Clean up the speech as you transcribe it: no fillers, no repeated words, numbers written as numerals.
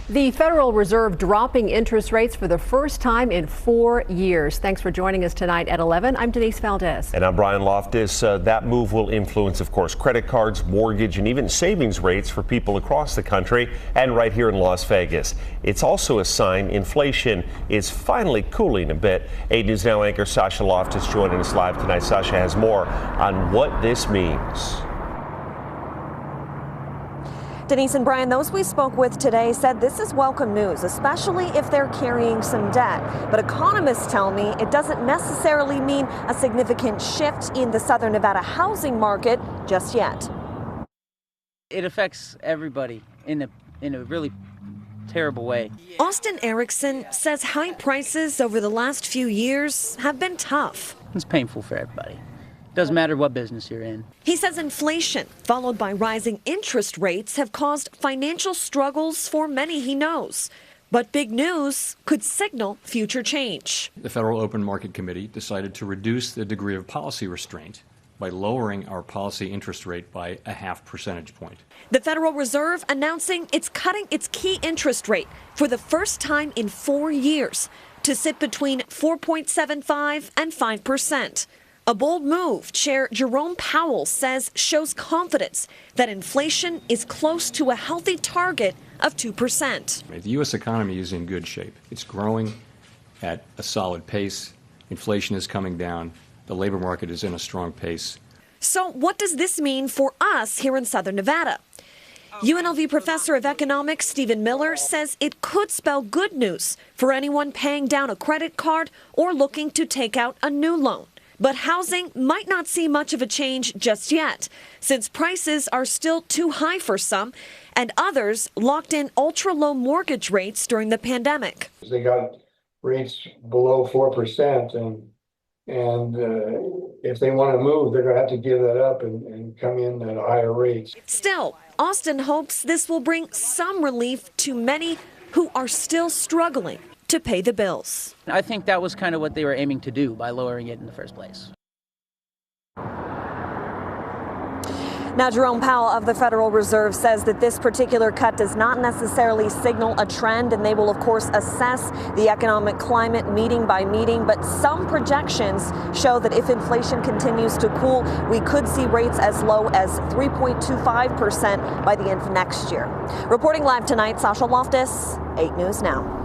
The Federal Reserve dropping interest rates for the first time in 4 years. Thanks for joining us tonight at 11. I'm Denise Valdez. And I'm Brian Loftus. That move will influence, of course, credit cards, mortgage, and even savings rates for people across the country and right here in Las Vegas. It's also a sign inflation is finally cooling a bit. 8 News Now anchor Sasha Loftus joining us live tonight. Sasha has more on what this means. Denise and Brian, those we spoke with today said this is welcome news, especially if they're carrying some debt. But economists tell me it doesn't necessarily mean a significant shift in the Southern Nevada housing market just yet. It affects everybody in a really terrible way. Austin Erickson says high prices over the last few years have been tough. It's painful for everybody. Doesn't matter what business you're in. He says inflation, followed by rising interest rates, have caused financial struggles for many he knows. But big news could signal future change. The Federal Open Market Committee decided to reduce the degree of policy restraint by lowering our policy interest rate by a half percentage point. The Federal Reserve announcing it's cutting its key interest rate for the first time in 4 years to sit between 4.75 and 5%. A bold move, Chair Jerome Powell says shows confidence that inflation is close to a healthy target of 2%. The U.S. economy is in good shape. It's growing at a solid pace. Inflation is coming down. The labor market is in a strong pace. So what does this mean for us here in Southern Nevada? UNLV professor of economics Stephen Miller says it could spell good news for anyone paying down a credit card or looking to take out a new loan. But housing might not see much of a change just yet, since prices are still too high for some, and others locked in ultra-low mortgage rates during the pandemic. They got rates below 4%, and if they want to move, they're going to have to give that up and come in at higher rates. Still, Austin hopes this will bring some relief to many who are still struggling to pay the bills. I think that was kind of what they were aiming to do by lowering it in the first place. Now, Jerome Powell of the Federal Reserve says that this particular cut does not necessarily signal a trend, and they will, of course, assess the economic climate meeting by meeting. But some projections show that if inflation continues to cool, we could see rates as low as 3.25% by the end of next year. Reporting live tonight, Sasha Loftus, 8 News Now.